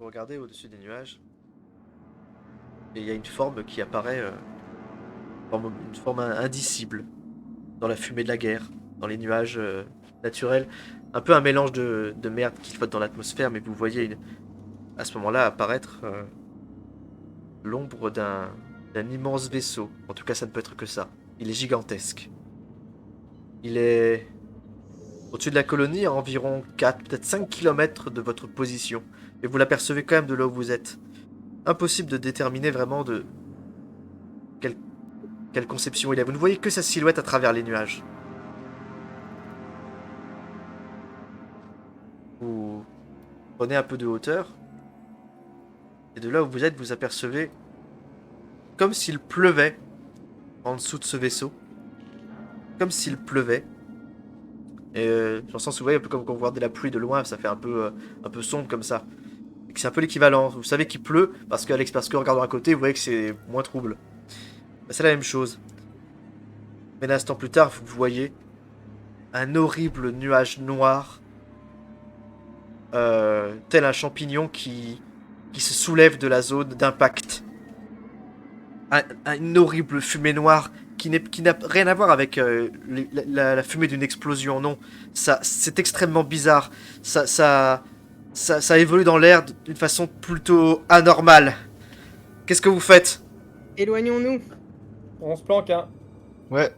regardez au-dessus des nuages. Et il y a une forme qui apparaît, une forme indicible dans la fumée de la guerre, dans les nuages naturels. Un peu un mélange de merde qui flotte dans l'atmosphère, mais vous voyez à ce moment-là apparaître l'ombre d'un immense vaisseau. En tout cas, ça ne peut être que ça. Il est gigantesque. Il est au-dessus de la colonie, à environ 4, peut-être 5 km de votre position. Et vous l'apercevez quand même de là où vous êtes. Impossible de déterminer vraiment de quelle, quelle conception il a. Vous ne voyez que sa silhouette à travers les nuages. Vous prenez un peu de hauteur. Et de là où vous êtes, vous apercevez comme s'il pleuvait en dessous de ce vaisseau. Comme s'il pleuvait. Et dans le sens où vous voyez, un peu comme quand vous regardez la pluie de loin, ça fait un peu sombre comme ça. Et que c'est un peu l'équivalent. Vous savez qu'il pleut parce parce que en regardant à côté, vous voyez que c'est moins trouble. Bah, c'est la même chose. Mais un instant plus tard, vous voyez un horrible nuage noir, tel un champignon qui se soulève de la zone d'impact. Une horrible fumée noire qui n'a rien à voir avec la fumée d'une explosion, non. C'est extrêmement bizarre. Ça évolue dans l'air d'une façon plutôt anormale. Qu'est-ce que vous faites? Éloignons-nous. On se planque, hein. Ouais,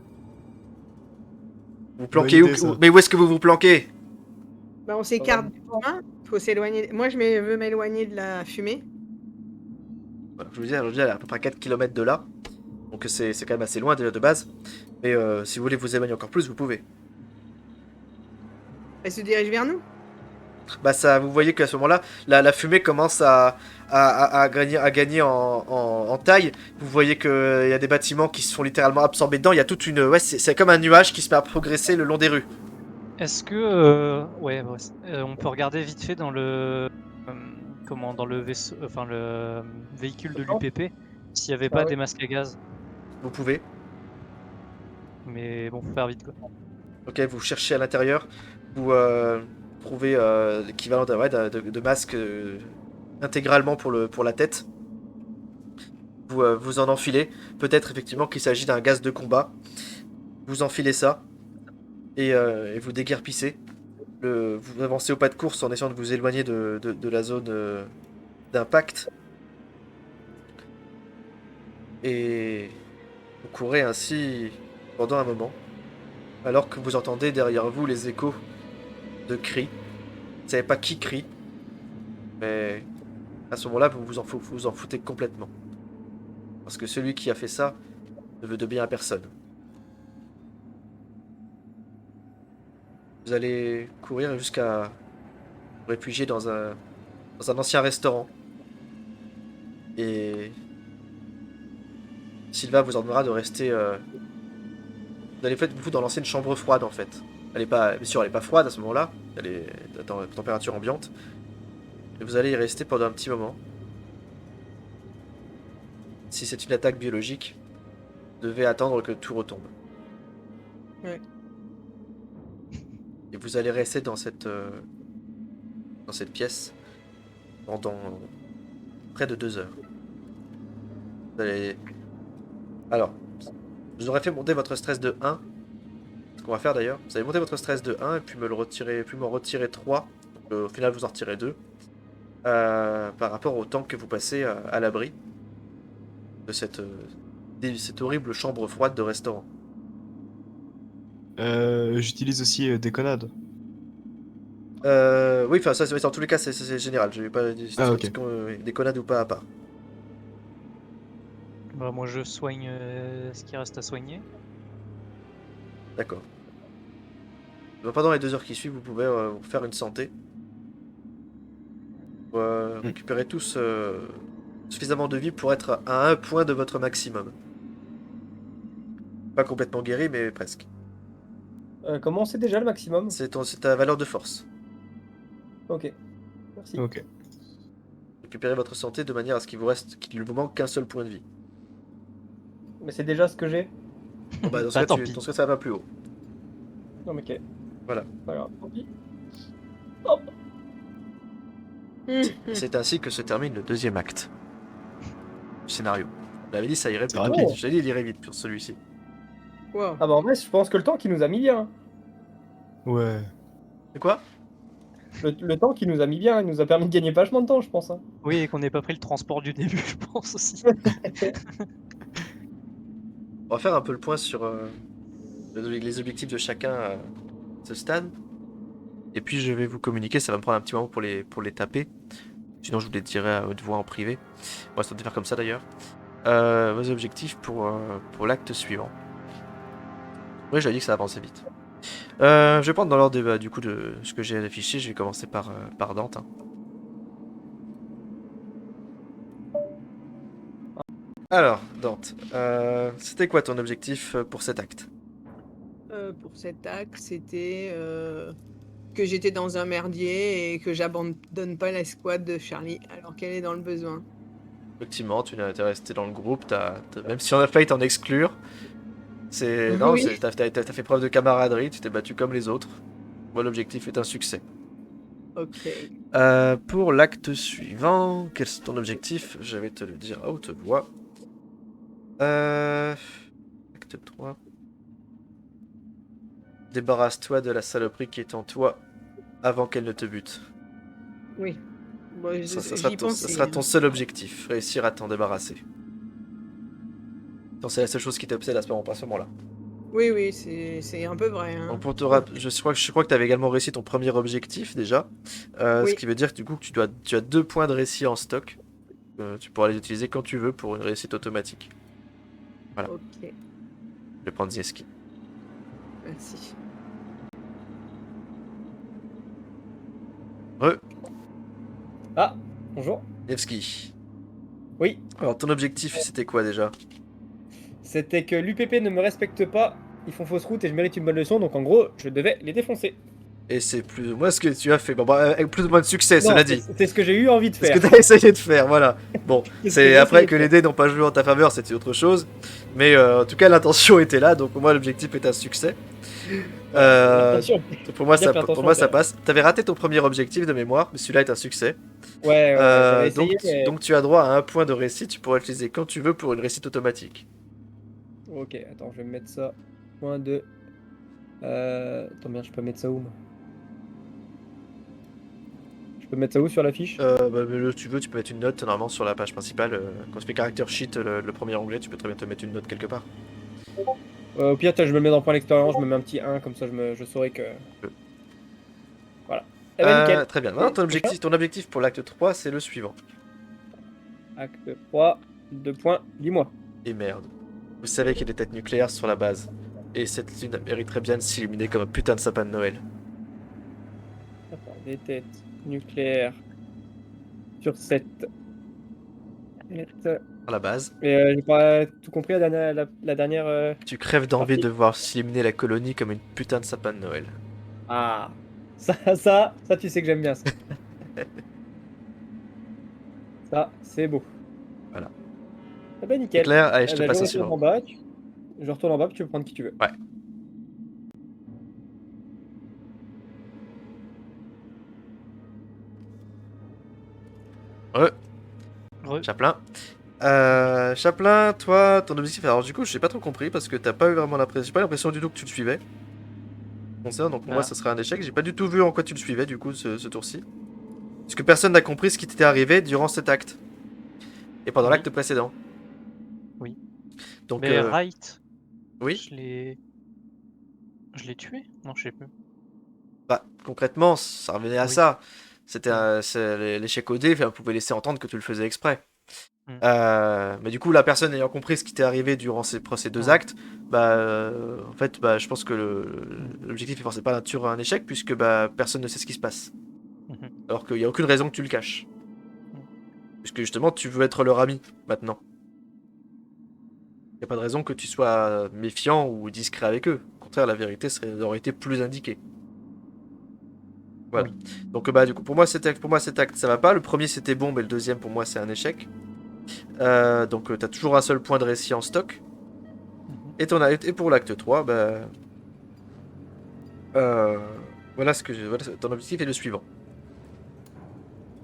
Vous bonne planquez où, idée, ça. mais où est-ce que vous vous planquez? Bah, on s'écarte du chemin. Faut s'éloigner. Moi, veux m'éloigner de la fumée. Voilà, je vous dis, elle est à peu près 4 km de là. Donc c'est quand même assez loin déjà de base. Mais si vous voulez vous éloigner encore plus, vous pouvez. Elle se dirige vers nous. Bah ça, vous voyez qu'à ce moment-là, la fumée commence à gagner en taille. Vous voyez qu'il y a des bâtiments qui se font littéralement absorber dedans. Il y a toute une... Ouais, c'est comme un nuage qui se met à progresser le long des rues. Est-ce que on peut regarder vite fait dans dans le vaisseau, enfin le véhicule de l'UPP, s'il n'y avait pas ouais. des masques à gaz. Vous pouvez. Mais bon, faut faire vite quoi. Ok, vous cherchez à l'intérieur. Vous trouvez l'équivalent de masque intégralement pour la tête. Vous en enfilez. Peut-être effectivement qu'il s'agit d'un gaz de combat. Vous enfilez ça. Et vous déguerpissez. Vous avancez au pas de course en essayant de vous éloigner de la zone d'impact. Et vous courez ainsi pendant un moment. Alors que vous entendez derrière vous les échos de cris. Vous ne savez pas qui crie. Mais à ce moment-là, vous en foutez complètement. Parce que celui qui a fait ça ne veut de bien à personne. Vous allez courir jusqu'à vous réfugier dans un ancien restaurant. Et Sylva vous ordonnera de rester. Vous allez vous dans l'ancienne chambre froide en fait. Elle est pas, bien sûr, elle est pas froide à ce moment-là. Elle est à température ambiante. Et vous allez y rester pendant un petit moment. Si c'est une attaque biologique, vous devez attendre que tout retombe. Ouais. Et vous allez rester dans cette pièce pendant près de 2 heures. Vous allez... Alors, je vous aurais fait monter votre stress de 1. Ce qu'on va faire d'ailleurs, vous allez monter votre stress de 1 et puis m'en retirer 3. Donc, au final, vous en retirez 2. Par rapport au temps que vous passez à l'abri de cette horrible chambre froide de restaurant. J'utilise aussi déconnade. Oui, enfin, ça, en tous les cas, c'est général. Je vais pas dire Ah, ok. des connades ou pas à part. Bah, moi je soigne ce qui reste à soigner. D'accord. Donc, pendant les 2 heures qui suivent, vous pouvez vous faire une santé. Vous récupérez tous suffisamment de vie pour être à 1 point de votre maximum. Pas complètement guéri, mais presque. Comment c'est déjà le maximum? C'est ta valeur de force. Ok. Merci. Ok. Récupérez votre santé de manière à ce qu'il ne vous manque qu'un seul point de vie. Mais c'est déjà ce que j'ai. Bon, bah, dans ce Bah, cas, tant pis. dans ce cas, ça va plus haut. Non mais ok. Voilà. Pas grave. Tant pis. Hop. C'est ainsi que se termine le deuxième acte du scénario. On avait dit ça irait C'est plutôt rapide. vite. J'ai dit il irait vite pour celui-ci. Wow. Ah bah en vrai, je pense que le temps qui nous a mis bien. Ouais. C'est quoi? Le temps qui nous a mis bien, il nous a permis de gagner vachement de temps, je pense. Hein. Oui, et qu'on n'ait pas pris le transport du début, je pense aussi. On va faire un peu le point sur les objectifs de chacun à ce stade. Et puis je vais vous communiquer, ça va me prendre un petit moment pour les taper. Sinon je vous les dirai à haute voix en privé. On va se tenter de faire comme ça d'ailleurs. Vos objectifs pour l'acte suivant. Oui, j'avais dit que ça avançait vite. Je vais prendre dans l'ordre du coup de ce que j'ai affiché. Je vais commencer par Dante. Hein. Alors, Dante, c'était quoi ton objectif pour cet acte? Pour cet acte, c'était que j'étais dans un merdier et que j'abandonne pas la squad de Charlie alors qu'elle est dans le besoin. Effectivement, tu es resté dans le groupe, même si on a failli t'en exclure. Non, Oui. t'as fait preuve de camaraderie, tu t'es battu comme les autres. Moi, l'objectif est un succès. Ok. Pour l'acte suivant, quel est ton objectif? Je vais te le dire à haute voix. Acte 3. Débarrasse-toi de la saloperie qui est en toi avant qu'elle ne te bute. Oui. Bon, Ça j'y sera pensais, ton hein. seul objectif, réussir à t'en débarrasser. Donc c'est la seule chose qui t'obsède à ce moment-là. Oui, oui, c'est un peu vrai. Hein. Donc pour te je crois que tu avais également réussi ton premier objectif déjà. Oui. Ce qui veut dire que du coup que tu as 2 points de récit en stock. Tu pourras les utiliser quand tu veux pour une réussite automatique. Voilà. Ok, Je vais prendre Zieski. merci. Ah, bonjour. Nevski. Oui, Alors ton objectif c'était quoi déjà? c'était que l'UPP ne me respecte pas, ils font fausse route et je mérite une bonne leçon, donc en gros, je devais les défoncer. Et c'est plus ou moins ce que tu as fait. Bon, bah, avec plus ou moins de succès, Non, cela dit. c'est ce que j'ai eu envie de C'est ce faire. que tu as essayé de faire, voilà. Bon, C'est ce que c'est j'ai après essayé que de les faire. dés n'ont pas joué en ta faveur, c'était autre chose. Mais en tout cas, l'intention était là, donc pour moi, l'objectif est un succès. Attention. Pour moi, Bien ça, que l'intention pour moi, ça était là. passe. T'avais raté ton premier objectif de mémoire, mais celui-là est un succès. Ouais, j'avais essayé, donc, mais... donc tu as droit à un point de réussite, tu pourras l'utiliser quand tu veux pour une réussite automatique. Ok, attends, je vais me mettre ça. Point de... Attends, merde, je peux mettre ça où, moi? Je peux mettre ça où sur la fiche? Tu veux, tu peux mettre une note normalement sur la page principale. Quand tu fais Character Sheet, le premier onglet, tu peux très bien te mettre une note quelque part. Au pire, je me le mets dans point d'expérience, je me mets un petit 1, comme ça je saurai que... Voilà. Eh ben nickel. Très bien. Maintenant, Et ton objectif pour l'acte 3, c'est le suivant. Acte 3, 2 points, dis-moi. Et merde. Vous savez qu'il y a des têtes nucléaires sur la base. Et cette lune mériterait bien de s'illuminer comme un putain de sapin de Noël. Attends, des têtes nucléaires sur 7. À la base, Et j'ai pas tout compris la dernière... tu crèves d'envie Parti. de voir s'illuminer la colonie comme une putain de sapin de Noël. Ah, ça, tu sais que j'aime bien ça. Ça, c'est beau. Voilà. Ah bah C'est nickel. clair? Allez, je Eh te ben, passe je un retourne suivant. en bas. Je retourne en bas, puis tu peux prendre qui tu veux. Ouais. Chaplin. Chaplin, toi, ton objectif. Alors, du coup, je n'ai pas trop compris parce que t'as pas eu vraiment l'impression. J'ai pas l'impression du tout que tu le suivais. Bon, ça, donc pour moi, ça serait un échec. J'ai pas du tout vu en quoi tu le suivais, du coup, ce tour-ci. Parce que personne n'a compris ce qui t'était arrivé durant cet acte. Et pendant Oui. l'acte précédent. Oui. Donc, Mais Wright, oui. je l'ai tué? Non, je sais plus. Bah, concrètement, ça revenait à Oui. ça. C'était l'échec au dé, on pouvait laisser entendre que tu le faisais exprès. Mm. Mais du coup, la personne ayant compris ce qui t'est arrivé durant ces 2 Ouais. actes, en fait, je pense que l'objectif est forcément pas nature un échec, puisque personne ne sait ce qui se passe. Mhm. Alors qu'il n'y a aucune raison que tu le caches. Puisque justement, tu veux être leur ami, maintenant. Il n'y a pas de raison que tu sois méfiant ou discret avec eux. Au contraire, la vérité aurait été plus indiquée. Voilà. Donc du coup, pour moi cet acte ça va pas. Le premier c'était bon, mais le deuxième pour moi c'est un échec. Donc t'as toujours un seul point de récit en stock. Mhm. Et pour l'acte 3, voilà ton objectif est le suivant.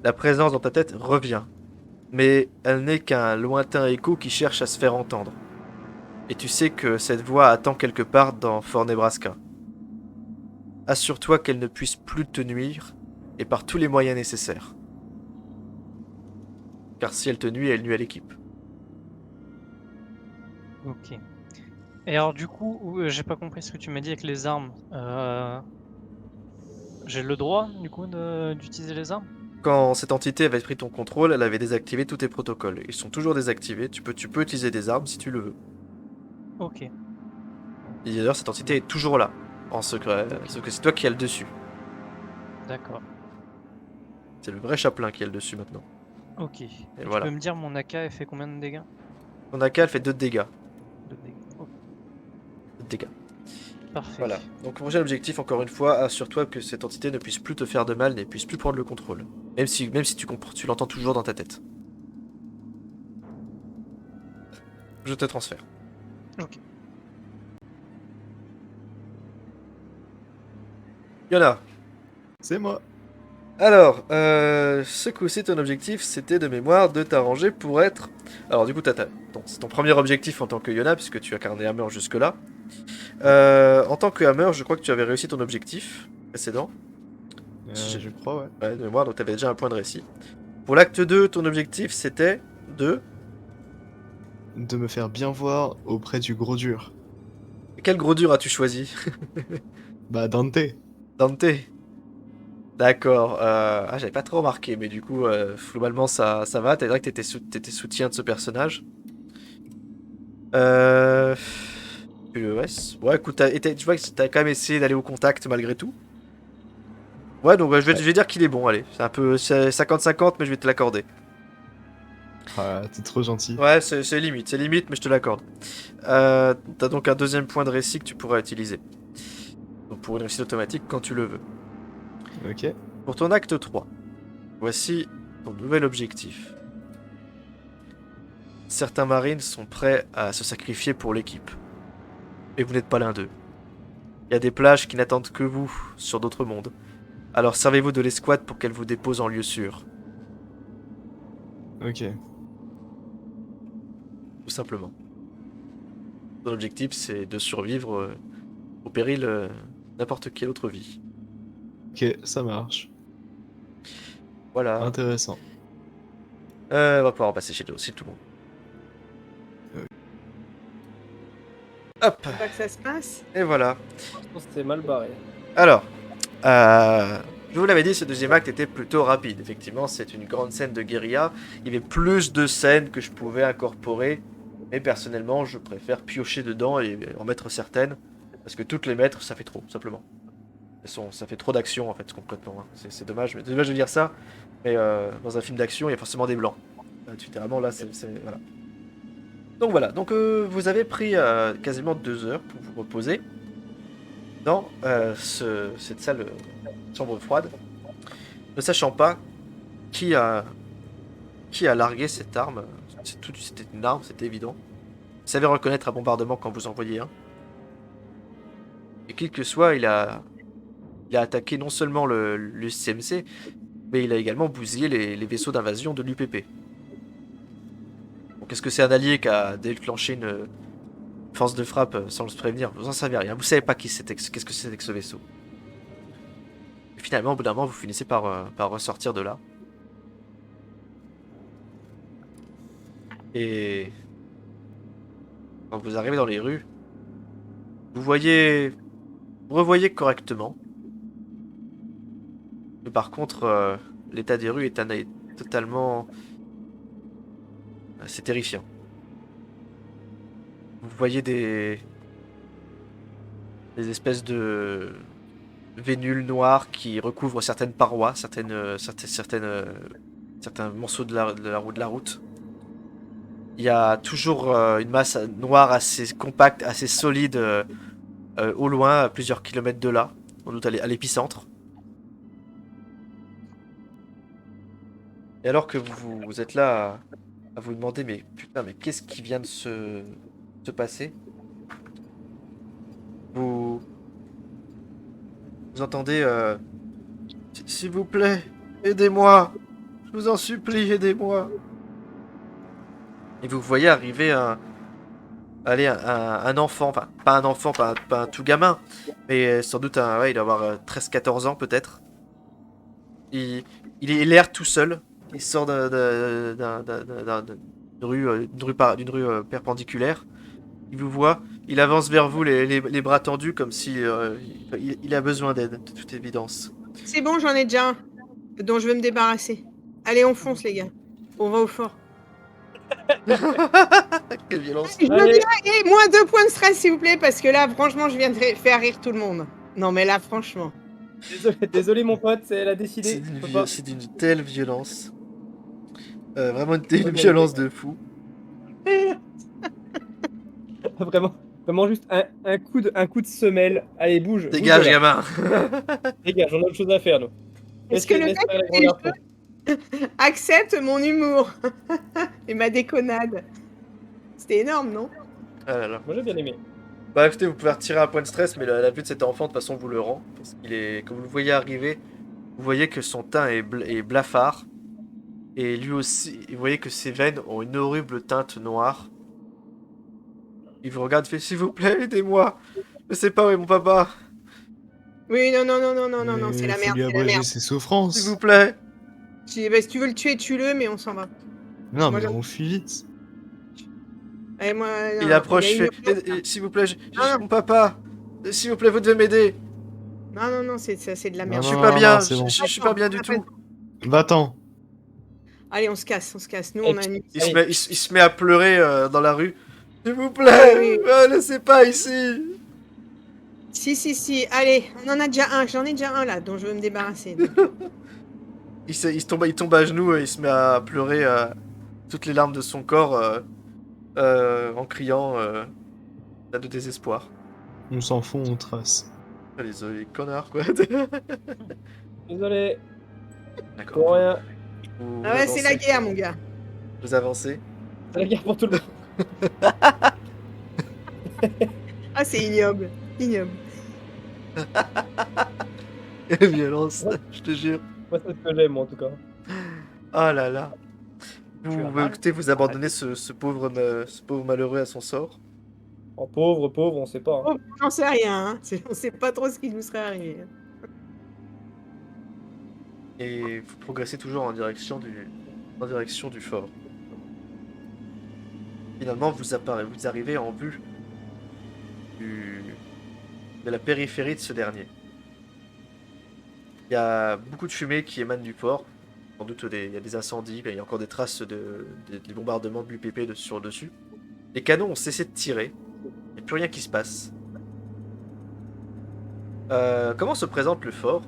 La présence dans ta tête revient. Mais elle n'est qu'un lointain écho qui cherche à se faire entendre. Et tu sais que cette voix attend quelque part dans Fort Nebraska. Assure-toi qu'elle ne puisse plus te nuire, et par tous les moyens nécessaires. Car si elle te nuit, elle nuit à l'équipe. Ok. Et alors du coup, j'ai pas compris ce que tu m'as dit avec les armes. J'ai le droit du coup d'utiliser les armes? Quand cette entité avait pris ton contrôle, elle avait désactivé tous tes protocoles. Ils sont toujours désactivés, tu peux utiliser des armes si tu le veux. Ok. Et d'ailleurs, cette entité est toujours là, en secret, sauf que c'est toi qui as le dessus. D'accord. C'est le vrai chaplain qui a le dessus maintenant. Ok. Et tu voilà. peux me dire mon AK elle fait combien de dégâts? Ton AK, elle fait 2 de dégâts. 2 dégâts. Ok, 2 de dégâts. parfait. Voilà. Donc, prochain objectif, encore une fois, assure-toi que cette entité ne puisse plus te faire de mal, ne puisse plus prendre le contrôle. Même si tu l'entends toujours dans ta tête. Je te transfère. Ok. Yona. C'est moi. Alors, ce coup-ci, ton objectif, c'était de mémoire de t'arranger pour être... Alors, du coup, c'est ton premier objectif en tant que Yona, puisque tu as incarné Hammer jusque-là. En tant que Hammer, je crois que tu avais réussi ton objectif précédent. Je crois, ouais. Ouais, de mémoire, donc tu avais déjà un point de récit. Pour l'acte 2, ton objectif, c'était de... De me faire bien voir auprès du gros dur. Quel gros dur as-tu choisi? Bah, Dante. Dante. D'accord. J'avais pas trop remarqué, mais du coup, globalement, ça va. T'as vrai que t'étais soutien de ce personnage. Ouais, écoute, tu vois que t'as quand même essayé d'aller au contact malgré tout. Ouais, donc je vais dire qu'il est bon, allez. C'est un peu 50-50, mais je vais te l'accorder. Ah, t'es trop gentil. Ouais, c'est limite, mais je te l'accorde. T'as donc un deuxième point de récit que tu pourras utiliser. Donc pour une réussite automatique quand tu le veux. Ok. Pour ton acte 3, voici ton nouvel objectif. Certains marines sont prêts à se sacrifier pour l'équipe. Et vous n'êtes pas l'un d'eux. Il y a des plages qui n'attendent que vous sur d'autres mondes. Alors servez-vous de l'escouade pour qu'elle vous dépose en lieu sûr. Ok. Tout simplement. Ton objectif, c'est de survivre au péril n'importe quelle autre vie. Ok, ça marche. Voilà. Intéressant. On va pouvoir passer chez tout le monde. Hop, C'est pas que ça se passe. et voilà. Je pense que c'est mal barré. Alors, je vous l'avais dit, ce deuxième acte était plutôt rapide. Effectivement, c'est une grande scène de guérilla. Il y avait plus de scènes que je pouvais incorporer. Mais personnellement, je préfère piocher dedans et en mettre certaines. Parce que toutes les mettre, ça fait trop, simplement. Ça fait trop d'action, en fait, complètement. Hein. C'est dommage, mais dommage de dire ça. Mais dans un film d'action, il y a forcément des blancs. Littéralement, là, voilà. Donc voilà, donc vous avez pris quasiment 2 heures pour vous reposer dans cette salle chambre froide, ne sachant pas qui a largué cette arme. C'était une arme, c'était évident. Vous savez reconnaître un bombardement quand vous en voyez un. Et qui que soit, il a attaqué non seulement le CMC, mais il a également bousillé les vaisseaux d'invasion de l'UPP. Donc est-ce que c'est un allié qui a déclenché une force de frappe sans le prévenir? Vous en savez rien. Vous savez pas qu'est-ce que c'était que ce vaisseau. Et finalement, au bout d'un moment, vous finissez par ressortir de là. Et quand vous arrivez dans les rues, vous revoyez correctement. Mais par contre, l'état des rues est totalement... c'est terrifiant. Vous voyez des espèces de vénules noires qui recouvrent certaines parois, certains morceaux de la route. Il y a toujours une masse noire assez compacte, assez solide au loin, à plusieurs kilomètres de là, sans doute à l'épicentre. Et alors que vous êtes là à vous demander, mais putain, mais qu'est-ce qui vient de se passer? Vous entendez, s'il vous plaît, aidez-moi. vous en supplie, aidez-moi. Et vous voyez arriver un enfant, enfin, pas un enfant, pas un tout gamin, mais sans doute ouais, il doit avoir 13-14 ans peut-être. Il est l'air tout seul. Il sort d'une rue perpendiculaire. Il vous voit. Il avance vers vous, les bras tendus, comme si il a besoin d'aide, de toute évidence. C'est bon, j'en ai déjà un dont je veux me débarrasser. Allez, on fonce, les gars. On va au fort. Quelle violence. Je veux Allez. bien, et moins 2 points de stress, s'il vous plaît, parce que là, franchement, je viens de faire rire tout le monde. Non, mais là, franchement. Désolé, mon pote, elle a décidé. je peux pas. C'est d'une telle violence. Vraiment une violence de fou. Vraiment juste un coup de semelle. Allez, bouge. Dégage, bouge, là. gamin. Dégage, on a autre chose à faire, nous. Est-ce que le Laisse mec faire la qui grande info. accepte mon humour et ma déconnade? C'était énorme, non? Ah là là. Moi, j'ai bien aimé. Bah écoutez, vous pouvez retirer un point de stress, mais la vue de cet enfant, de toute façon, vous le rend. Parce qu'il est, comme vous le voyez arriver, vous voyez que son teint est blafard. Et lui aussi, vous voyez que ses veines ont une horrible teinte noire. Il vous regarde, fait s'il vous plaît, aidez-moi. Je sais pas où est mon papa. Oui, non, c'est la Faut merde, lui c'est la abréger merde. ses souffrances. S'il vous plaît. Bah, si tu veux le tuer, tue-le, mais on s'en va. Non, Moi, mais j'aime- on fuit vite. Allez, moi, Il non, approche, il a fait une urgence, là. s'il vous plaît, j'ai Ah. mon papa. S'il vous plaît, vous devez m'aider. Non, c'est de la Non, merde. Je suis non, pas non, bien. non, c'est bon. Je suis pas bien du tout. Va-t'en. Allez, on se casse. Nous, Et on a une... Allez. Il se met à pleurer dans la rue. S'il vous plaît, Oui. laissez pas ici. Si. Allez, on en a déjà un. J'en ai déjà un, là, dont je veux me débarrasser. donc. Il tombe à genoux et il se met à pleurer toutes les larmes de son corps en criant de désespoir. On s'en fout, on trace. Ah, les connards, quoi. Désolé, D'accord. pour rien. Vous Ah ouais, c'est la avancez. guerre, mon gars. Vous avancez. C'est la guerre pour tout le monde. Ah, c'est ignoble. Quelle violence, je te jure. Moi, c'est ce que j'aime, moi, en tout cas. Oh là là. Tu as Vous, mal. écoutez, vous abandonnez ce pauvre malheureux à son sort. En pauvre, on sait pas. Hein. Oh, j'en sais rien. Hein. On sait pas trop ce qui nous serait arrivé. Et vous progressez toujours en direction du fort. Finalement, vous arrivez en vue de la périphérie de ce dernier. Il y a beaucoup de fumée qui émane du port. Sans doute il y a des incendies, il y a encore des traces des bombardements de l'UPP sur le dessus. Les canons ont cessé de tirer. Il n'y a plus rien qui se passe. Comment se présente le fort?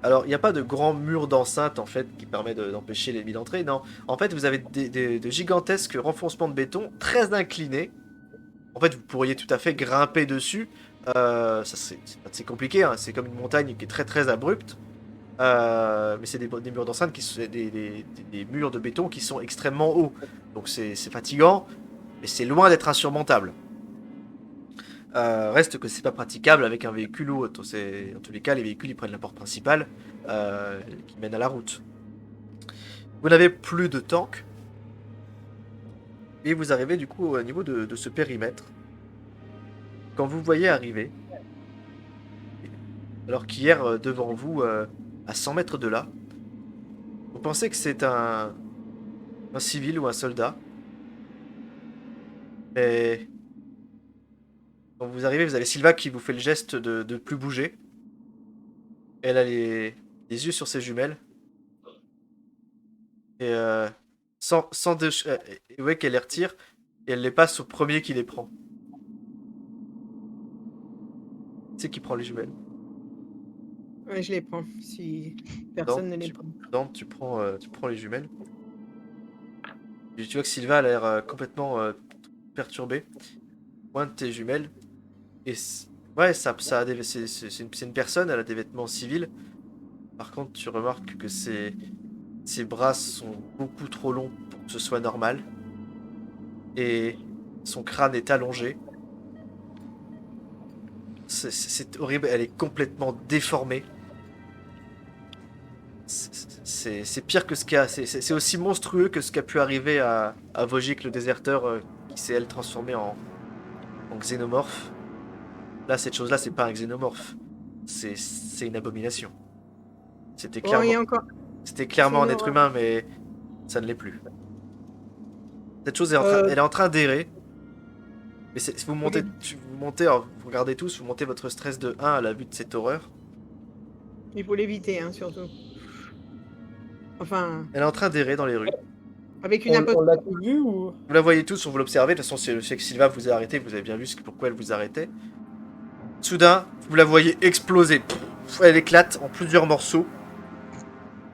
Alors, il n'y a pas de grand mur d'enceinte en fait qui permet d'empêcher l'ennemi d'entrer. Non, en fait, vous avez de gigantesques renfoncements de béton très inclinés. En fait, vous pourriez tout à fait grimper dessus. C'est compliqué, hein. C'est comme une montagne qui est très très abrupte. Mais c'est des murs d'enceinte qui sont des murs de béton qui sont extrêmement hauts. Donc c'est fatigant, mais c'est loin d'être insurmontable. Reste que c'est pas praticable avec un véhicule ou autre. En tous les cas, les véhicules ils prennent la porte principale qui mène à la route. Vous n'avez plus de tank. Et vous arrivez du coup au niveau de ce périmètre. Quand vous voyez arriver, alors qu'hier devant vous, à 100 mètres de là, vous pensez que c'est un civil ou un soldat. Mais quand vous arrivez, vous avez Sylva qui vous fait le geste de plus bouger. Elle a les yeux sur ses jumelles. Et vous voyez qu'elle les retire et elle les passe au premier qui les prend. C'est qui prend les jumelles. Ouais, je les prends. Si personne ne les prend. Donc tu prends les jumelles. Et tu vois que Sylva a l'air complètement perturbée. Pointe tes jumelles. Et ouais, c'est une personne, elle a des vêtements civils. Par contre, tu remarques que ses bras sont beaucoup trop longs pour que ce soit normal. Et son crâne est allongé. C'est horrible, elle est complètement déformée. C'est pire que ce qu'il y a. C'est aussi monstrueux que ce qui a pu arriver à Vojik, le déserteur, qui s'est elle transformé en xénomorphe. Là, cette chose-là, c'est pas un xénomorphe. C'est une abomination. C'était Oh, il y clairement, a encore. c'était clairement un c'est être l'horreur. humain, mais ça ne l'est plus. Cette chose elle est en train d'errer. Mais si vous montez, vous montez, alors, vous regardez tous, vous montez votre stress de 1 à la vue de cette horreur. Il faut l'éviter, hein, surtout. Enfin, Elle est en train d'errer dans les rues. avec une On apostrophe. l'a tout vu ou? Vous la voyez tous, on vous l'observez. De toute façon, je sais que Sylva vous a arrêté, vous avez bien vu pourquoi elle vous arrêtait. Soudain, vous la voyez exploser. Pff, elle éclate en plusieurs morceaux,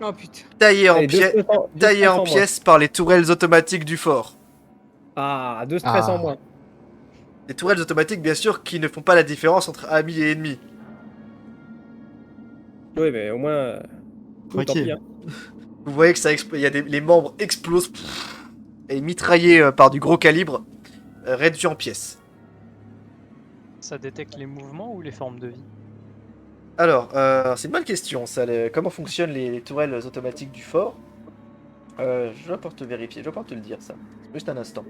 Oh putain. taillée en, Allez, deux stress deux stress en moins. pièces par les tourelles automatiques du fort. Ah, 2 stress en Ah. moins. Les tourelles automatiques, bien sûr, qui ne font pas la différence entre amis et ennemis. Oui, mais au moins. Tant Tranquille. pis, hein. Vous voyez que ça il y a les membres explosent pff, et mitraillés par du gros calibre, réduits en pièces. Ça détecte les mouvements ou les formes de vie? Alors, c'est une bonne question, ça. Comment fonctionnent les tourelles automatiques du fort? Je vais pouvoir te vérifier, je vais pouvoir te le dire, ça. Juste un instant.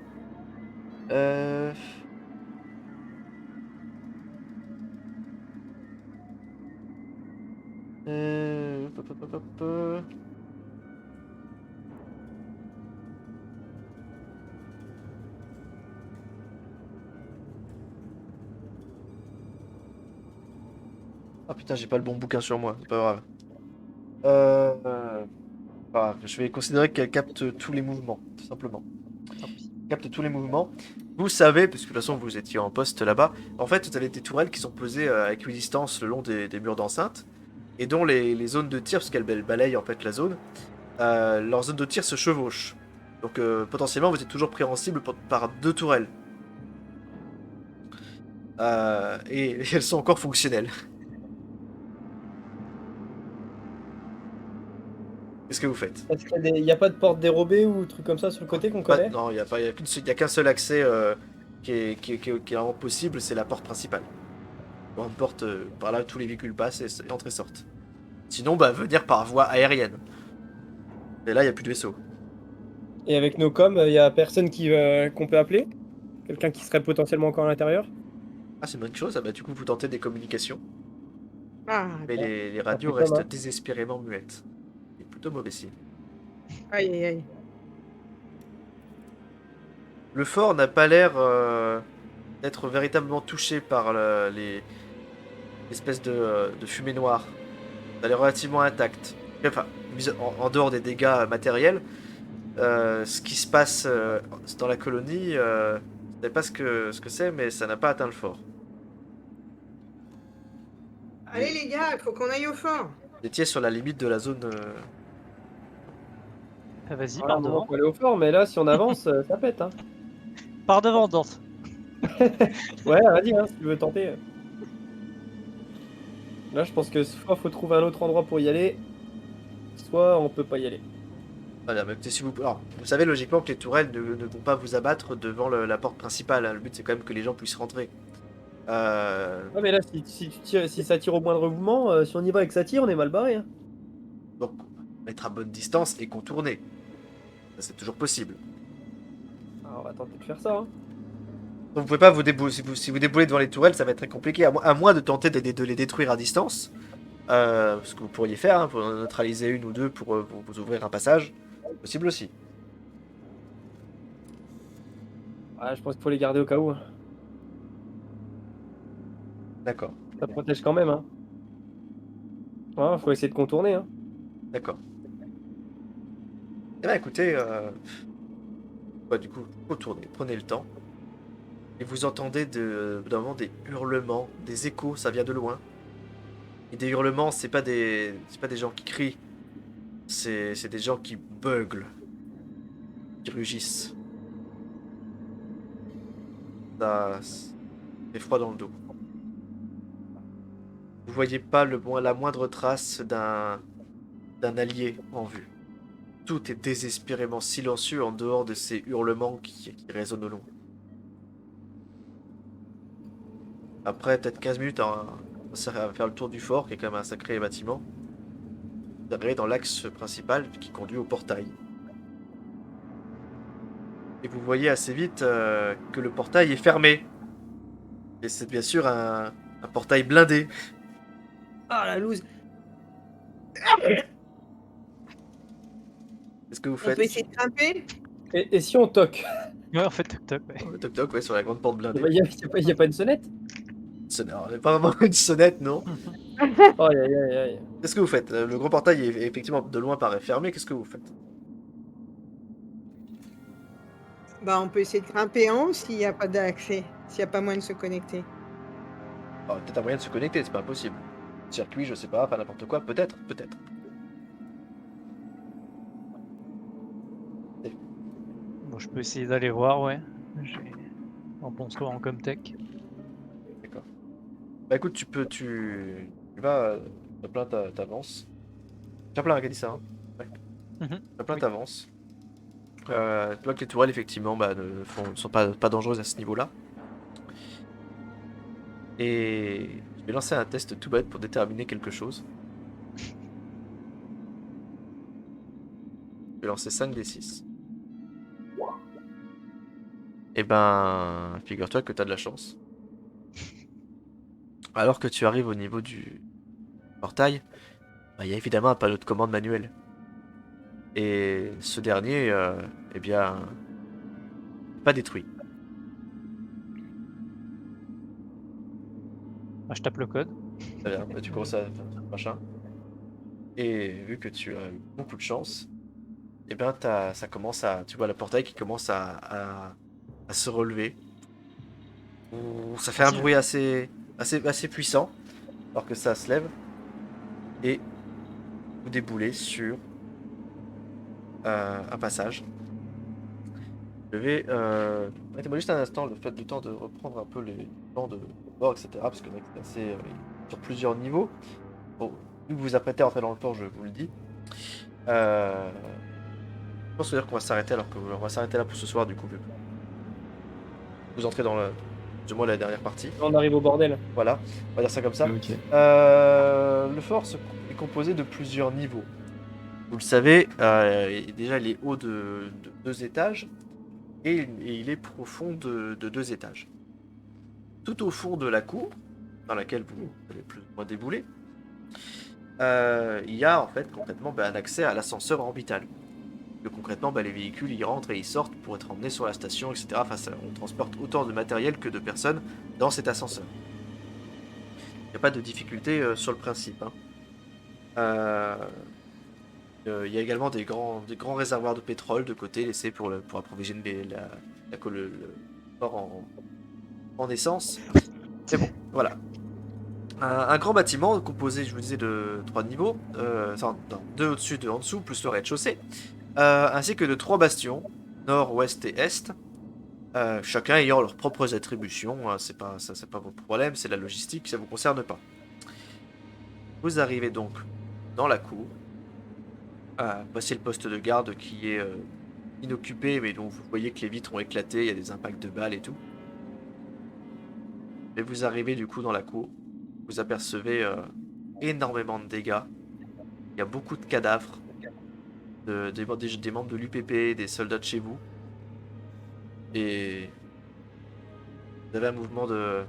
Euh... Hop, hop, hop, hop. Ah putain, j'ai pas le bon bouquin sur moi, c'est pas grave. Pas grave, je vais considérer qu'elle capte tous les mouvements, tout simplement. Tant pis. Capte tous les mouvements. Vous savez, parce que de toute façon vous étiez en poste là-bas, en fait vous avez des tourelles qui sont posées à équidistance le long des murs d'enceinte, et dont les zones de tir, parce qu'elles balayent en fait la zone, leurs zones de tir se chevauchent. Donc potentiellement vous êtes toujours pris en cible par 2 tourelles. Et elles sont encore fonctionnelles. Qu'est-ce que vous faites? Est-ce qu'il n'y a pas de porte dérobée ou truc comme ça sur le côté qu'on connaît? Non, il n'y a qu'un seul accès qui est vraiment possible, c'est la porte principale. Une porte par là, tous les véhicules passent et entrent et sortent. Sinon, bah, venir par voie aérienne. Et là, il n'y a plus de vaisseau. Et avec nos coms, il y a personne qu'on peut appeler? Quelqu'un qui serait potentiellement encore à l'intérieur? Ah, c'est une bonne chose, ah, bah, du coup, vous tentez des communications, Ah, mais les radios putain, restent hein. désespérément muettes. C'est plutôt mauvais signe. aïe aïe aïe. Le fort n'a pas l'air d'être véritablement touché par l'espèce de fumée noire. Elle est relativement intacte. Enfin, en dehors des dégâts matériels, ce qui se passe dans la colonie, je ne sais pas ce que c'est, mais ça n'a pas atteint le fort. Allez les gars, il faut qu'on aille au fort. Vous étiez sur la limite de la zone. Ah, vas-y, Voilà, par on devant. peut aller au fort, mais là, si on avance, ça pète, hein. Par devant, Dante. Ouais, vas-y, hein, si tu veux tenter. Là, je pense que soit faut trouver un autre endroit pour y aller, soit on peut pas y aller. Voilà, mais si vous... Alors, vous savez logiquement que les tourelles ne vont pas vous abattre devant la porte principale, hein. Le but c'est quand même que les gens puissent rentrer. Ouais, mais là, si ça tire au moindre mouvement, si on y va et que ça tire, on est mal barré, hein. Donc, mettre à bonne distance et contourner. Ça, c'est toujours possible. Alors, on va tenter de faire ça, hein. Donc, vous pouvez pas vous débouler. Si vous déboulez devant les tourelles, ça va être très compliqué. À moins de tenter de les détruire à distance. Ce que vous pourriez faire, hein, pour en neutraliser une ou deux pour vous ouvrir un passage. Possible aussi. Ouais, je pense qu'il faut les garder au cas où, hein. D'accord. Ça protège quand même, hein. Ouais, faut essayer de contourner, hein. D'accord. Eh bien, écoutez, bah, du coup, retournez, prenez le temps. Et vous entendez d'un moment des hurlements, des échos, ça vient de loin. Et des hurlements, c'est pas des gens qui crient, c'est des gens qui beuglent, qui rugissent. Ça fait froid dans le dos. Vous voyez pas la moindre trace d'un allié en vue. Tout est désespérément silencieux en dehors de ces hurlements qui résonnent au loin. Après peut-être 15 minutes à faire le tour du fort, qui est quand même un sacré bâtiment. vous arrivez dans l'axe principal qui conduit au portail. Et vous voyez assez vite que le portail est fermé. Et c'est bien sûr un portail blindé. Ah, la loose. Qu'est-ce que vous On faites? peut essayer de grimper? Et si on toque? Ouais, en fait, toc toc, ouais. Toc toc, ouais, sur la grande porte blindée. Y a pas une sonnette? Alors, pas vraiment une sonnette, non. Oh, aïe, aïe, aïe, aïe. Qu'est-ce que vous faites? Le gros portail est effectivement de loin paraît fermé. Qu'est-ce que vous faites? Bah, on peut essayer de grimper en haut s'il n'y a pas d'accès, s'il n'y a pas moyen de se connecter. Alors, peut-être un moyen de se connecter, c'est pas impossible. Circuit, je sais pas, enfin n'importe quoi, peut-être, peut-être. Bon, je peux essayer d'aller voir, ouais. J'ai un bon score en Comtech. D'accord. Bah écoute, tu vas, Chaplin t'avance. Chaplin qui a dit ça, hein? Ouais. Chaplin Oui. t'avance. Tu vois que les tourelles, effectivement, bah, ne sont pas dangereuses à ce niveau-là. Et je vais lancer un test tout bête pour déterminer quelque chose. Je vais lancer 5 des 6. Et ben, figure-toi que tu as de la chance. Alors que tu arrives au niveau du portail, bah, il y a évidemment un panneau de commande manuel. Et ce dernier, eh bien, pas détruit. Ah, je tape le code. Très bien, bah, tu commences à faire ton machin. Et vu que tu as eu beaucoup de chance, eh ben, ça commence à, tu vois le portail qui commence à se relever. Ouh, ça fait un Facile. bruit assez puissant, alors que ça se lève. Et vous déboulez sur un passage. Je vais... Arrêtez-moi juste un instant, le temps de reprendre un peu les plans de bord, etc. Parce que c'est assez... sur plusieurs niveaux. Bon, vu que vous vous apprêtez à entrer dans le port, je vous le dis. Je pense dire qu'on va s'arrêter alors que on va s'arrêter là pour ce soir du coup. Vous entrez dans le... Du moins la dernière partie. On arrive au bordel. Voilà, on va dire ça comme ça. Ok. Le fort est composé de plusieurs niveaux. Vous le savez, déjà il est haut de 2 étages et il est profond de 2 étages. Tout au fond de la cour, dans laquelle vous allez plus ou moins débouler, il y a en fait concrètement un accès à l'ascenseur orbital. Que concrètement, les véhicules y rentrent et ils sortent pour être emmenés sur la station, etc. Enfin, on transporte autant de matériel que de personnes dans cet ascenseur. Il n'y a pas de difficulté sur le principe, hein. Il y a également des grands réservoirs de pétrole de côté laissés pour approvisionner le port en essence. C'est bon, voilà. Un grand bâtiment composé, je vous disais, de 3 niveaux, 2 au-dessus, 2 en dessous, plus le rez-de-chaussée, ainsi que de 3 bastions, nord, ouest et est, chacun ayant leurs propres attributions, hein, c'est pas votre problème, c'est la logistique, ça vous concerne pas. Vous arrivez donc dans la cour, passez le poste de garde qui est inoccupé, mais dont vous voyez que les vitres ont éclaté, il y a des impacts de balles et tout. Et vous arrivez du coup dans la cour, vous apercevez énormément de dégâts, il y a beaucoup de cadavres, des membres de l'UPP, des soldats de chez vous, et vous avez un mouvement de...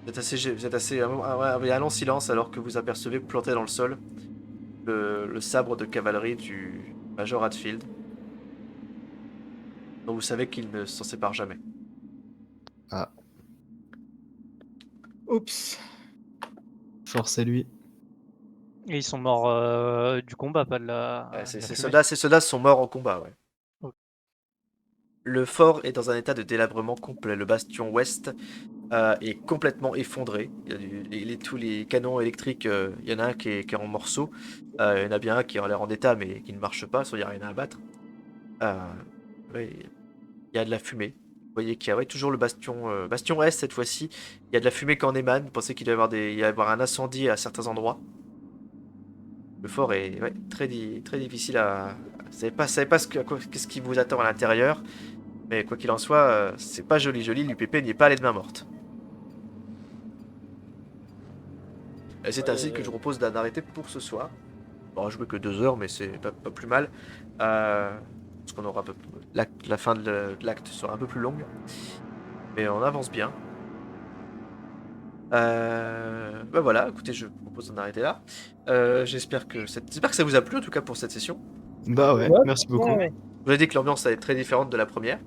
Vous êtes assez un long silence alors que vous apercevez planté dans le sol le sabre de cavalerie du Major Hatfield, dont vous savez qu'il ne s'en sépare jamais. Ah, Oups. force à lui. Et ils sont morts du combat, pas de la. Ouais, de ces la fumée. soldats sont morts en combat, ouais. Ok. Le fort est dans un état de délabrement complet. Le bastion ouest est complètement effondré. Il y a tous les canons électriques, il y en a un qui est en morceaux. Il y en a bien un qui a l'air en état mais qui ne marche pas, soit il n'y a rien à abattre. Ouais, il y a de la fumée. Vous voyez qu'il y a toujours le bastion est cette fois-ci. Il y a de la fumée qui en émane. Vous pensez qu'il doit y avoir un incendie à certains endroits. Le fort est très difficile à... Vous savez pas qu'est-ce qui vous attend à l'intérieur. Mais quoi qu'il en soit, c'est pas joli. L'UPP n'y est pas allé de main morte. Et c'est ainsi que je vous propose d'arrêter pour ce soir. On va jouer que 2 heures, mais c'est pas plus mal. Parce qu'on aura un peu la fin de l'acte sera un peu plus longue. Mais on avance bien. Bah voilà, écoutez, je vous propose d'en arrêter là. J'espère que ça vous a plu en tout cas pour cette session. Bah ouais, Ouais, merci beaucoup. ouais. Vous avez dit que l'ambiance est très différente de la première.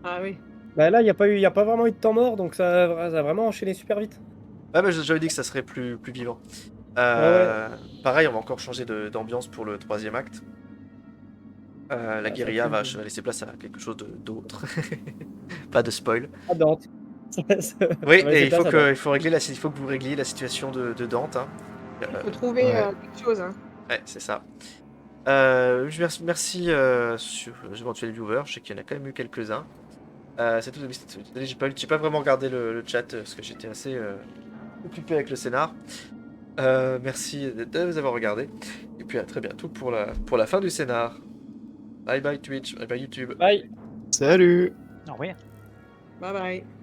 Ah oui. Bah là, il n'y a pas vraiment eu de temps mort, donc ça a vraiment enchaîné super vite. Ouais, mais j'avais dit que ça serait plus vivant. Ouais. Pareil, on va encore changer d'ambiance pour le 3e acte. La ça guérilla pue. va laisser place à quelque chose d'autre. Pas de spoil. À Dante. Oui, Ça va et laisser il faut place à Dante. il faut que vous régliez la situation de Dante. Hein. Il faut trouver Ouais. quelque chose. Hein. Ouais, c'est ça. Merci sur les éventuels viewers, je sais qu'il y en a quand même eu quelques-uns. C'est tout. Désolé, j'ai pas vraiment regardé le chat parce que j'étais assez occupé avec le scénar. Merci de vous avoir regardé. Et puis à très bientôt pour la fin du scénar. Bye bye Twitch, bye bye YouTube. Bye. Salut! Ah ouais. Bye bye.